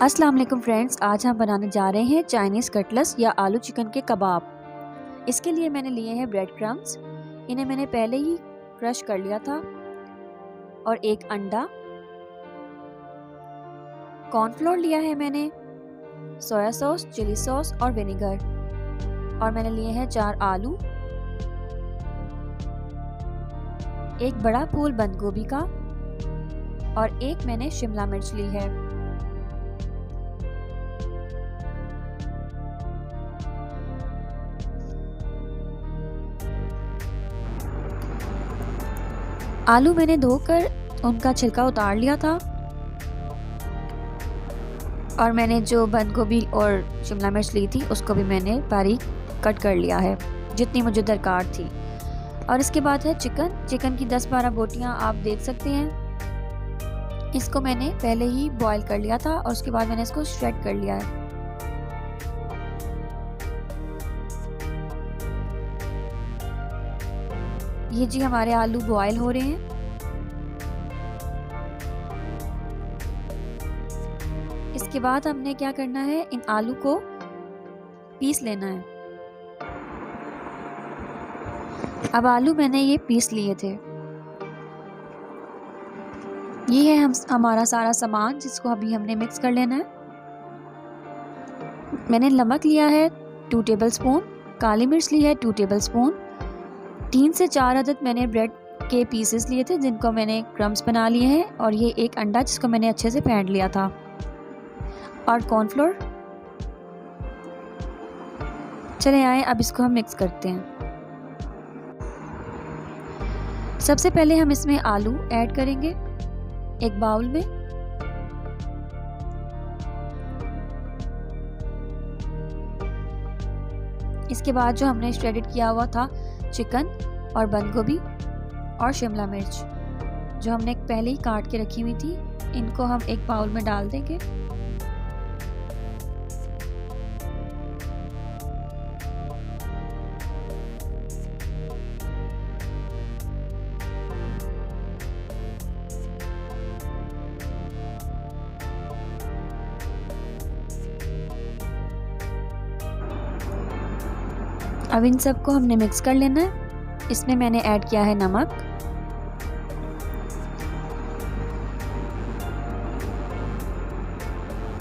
अस्सलाम वालेकुम फ्रेंड्स, आज हम बनाने जा रहे हैं चाइनीज़ कटलेट्स या आलू चिकन के कबाब। इसके लिए मैंने लिए हैं ब्रेड क्रम्स। इन्हें मैंने पहले ही क्रश कर लिया था। और एक अंडा, कॉर्नफ्लोर लिया है मैंने, सोया सॉस, चिली सॉस और विनेगर। और मैंने लिए हैं 4 आलू, एक बड़ा फूल बंद गोभी का और एक मैंने शिमला मिर्च ली है। आलू मैंने धोकर उनका छिलका उतार लिया था और मैंने जो बंद गोभी और शिमला मिर्च ली थी उसको भी मैंने बारीक कट कर लिया है, जितनी मुझे दरकार थी। और इसके बाद है चिकन की 10-12 बोटियां आप देख सकते हैं। इसको मैंने पहले ही बॉईल कर लिया था और उसके बाद मैंने इसको श्रेड कर लिया है। ये जी हमारे आलू बॉयल हो रहे हैं। इसके बाद हमने क्या करना है, इन आलू को पीस लेना है। अब आलू मैंने ये पीस लिए थे। ये है हमारा सारा सामान जिसको अभी हमने मिक्स कर लेना है। मैंने नमक लिया है 2 टेबलस्पून, काली मिर्च ली है 2 टेबलस्पून, 3 से 4 अदद मैंने ब्रेड के पीसेस लिए थे जिनको मैंने क्रम्स बना लिए हैं, और ये एक अंडा जिसको मैंने अच्छे से फेंट लिया था, और कॉर्नफ्लोर। चले आए, अब इसको हम मिक्स करते हैं। सबसे पहले हम इसमें आलू ऐड करेंगे एक बाउल में। इसके बाद जो हमने श्रेडेड किया हुआ था चिकन और बंद गोभी और शिमला मिर्च जो हमने पहले ही काट के रखी हुई थी, इनको हम एक बाउल में डाल देंगे। अब इन सबको हमने मिक्स कर लेना है। इसमें मैंने ऐड किया है नमक,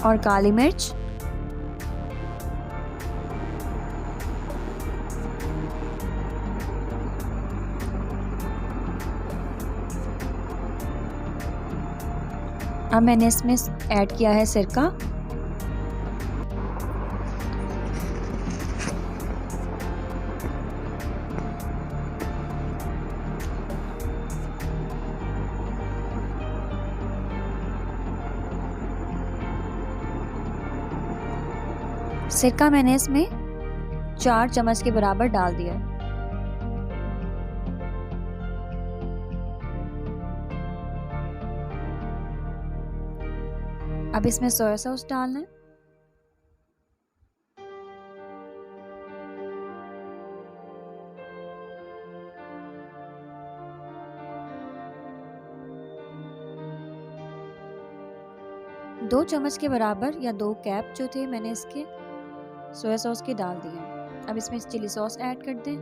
और काली मिर्च, अब मैंने इसमें ऐड किया है सिरका, सिरका मैंने इसमें 4 चम्मच के बराबर डाल दिया। अब इसमें सोया सॉस डालना है। दो चम्मच के बराबर या 2 कैप जो थे मैंने इसके सोया सॉस के डाल दिए। अब इसमें चिली सॉस ऐड कर दें।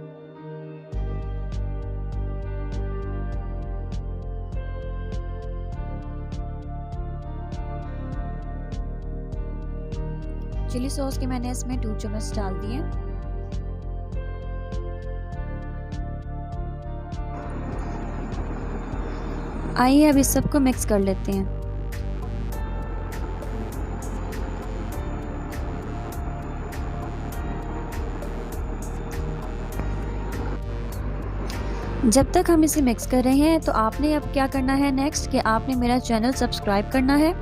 चिली सॉस के मैंने इसमें 2 चम्मच डाल दिए। आइए अब इस सबको मिक्स कर लेते हैं। जब तक हम इसे मिक्स कर रहे हैं तो आपने अब क्या करना है नेक्स्ट, कि आपने मेरा चैनल सब्सक्राइब करना है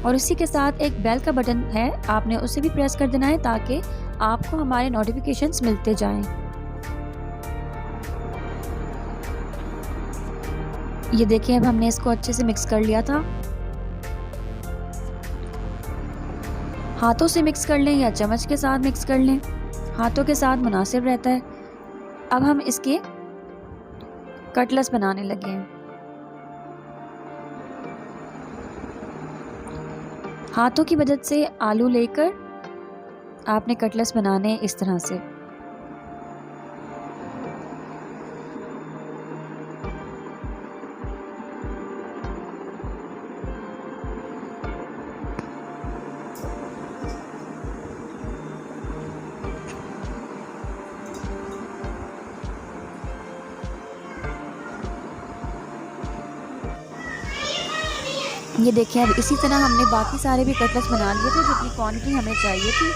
और इसी के साथ एक बेल का बटन है, आपने उसे भी प्रेस कर देना है ताकि आपको हमारे नोटिफिकेशंस मिलते जाएं। ये देखिए, अब हमने इसको अच्छे से मिक्स कर लिया था। हाथों से मिक्स कर लें या चम्मच के साथ मिक्स कर लें, हाथों के साथ मुनासिब रहता है। अब हम इसके कटलेट्स बनाने लगे हैं। हाथों की मदद से आलू लेकर आपने कटलेट्स बनाने इस तरह से। ये देखिए, अब इसी तरह हमने बाकी सारे भी कटलेट्स बना लिए थे जितनी क्वांटिटी हमें चाहिए थी।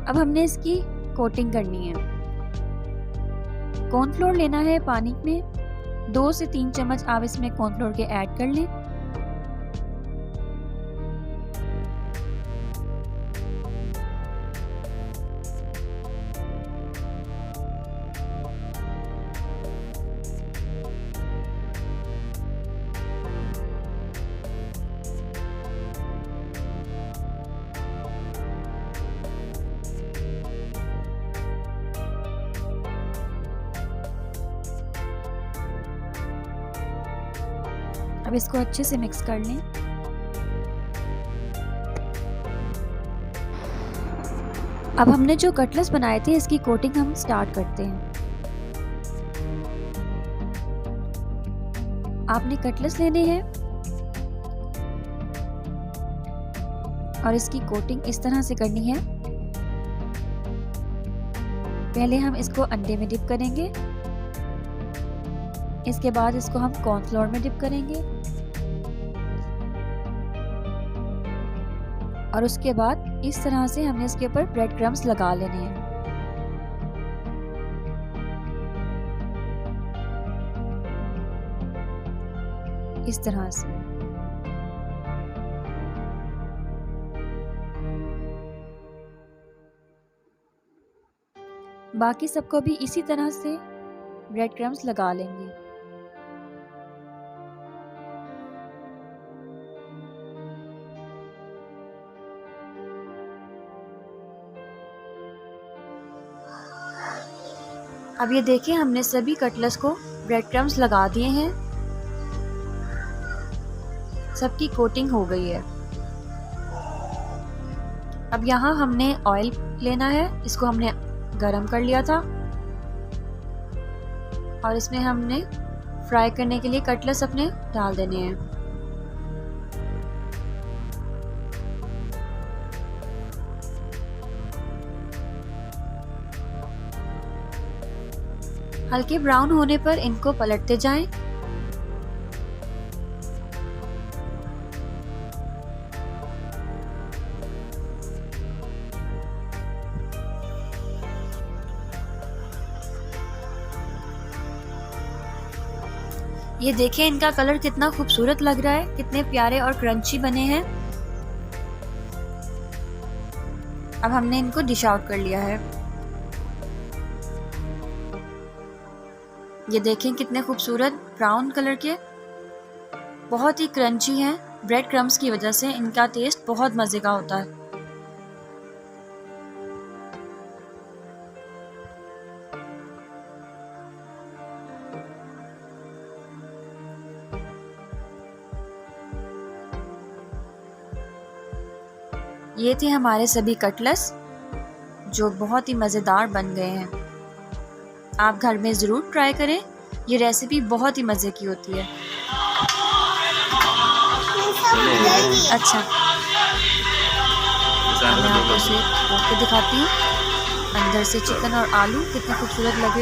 अब हमने इसकी कोटिंग करनी है। कॉर्नफ्लोर लेना है पानी में, 2 से 3 चम्मच आप इसमें कॉर्नफ्लोर के ऐड कर लें। अब इसको अच्छे से मिक्स कर लें। अब हमने जो कटलेट्स बनाए थे इसकी कोटिंग हम स्टार्ट करते हैं। आपने कटलेट्स लेने हैं और इसकी कोटिंग इस तरह से करनी है। पहले हम इसको अंडे में डिप करेंगे, इसके बाद इसको हम कॉर्नफ्लोर में डिप करेंगे और उसके बाद इस तरह से हमने इसके ऊपर ब्रेड क्रम्स लगा लेने हैं। इस तरह से बाकी सबको भी इसी तरह से ब्रेड क्रम्स लगा लेंगे। अब ये देखिए, हमने सभी कटलेट्स को ब्रेड क्रम्स लगा दिए हैं, सबकी कोटिंग हो गई है। अब यहाँ हमने ऑयल लेना है, इसको हमने गरम कर लिया था और इसमें हमने फ्राई करने के लिए कटलेट्स अपने डाल देने हैं। हल्के ब्राउन होने पर इनको पलटते जाएं। ये देखें, इनका कलर कितना खूबसूरत लग रहा है, कितने प्यारे और क्रंची बने हैं। अब हमने इनको डिश आउट कर लिया है। ये देखें, कितने खूबसूरत ब्राउन कलर के, बहुत ही क्रंची हैं। ब्रेड क्रम्स की वजह से इनका टेस्ट बहुत मज़े का होता है। ये थे हमारे सभी कटलेट्स जो बहुत ही मज़ेदार बन गए हैं। आप घर में ज़रूर ट्राई करें, ये रेसिपी बहुत ही मज़े की होती है। अच्छा, मैं आपको इसे खोल के दिखाती हूँ। अंदर से चिकन और आलू कितने खूबसूरत लगे हैं।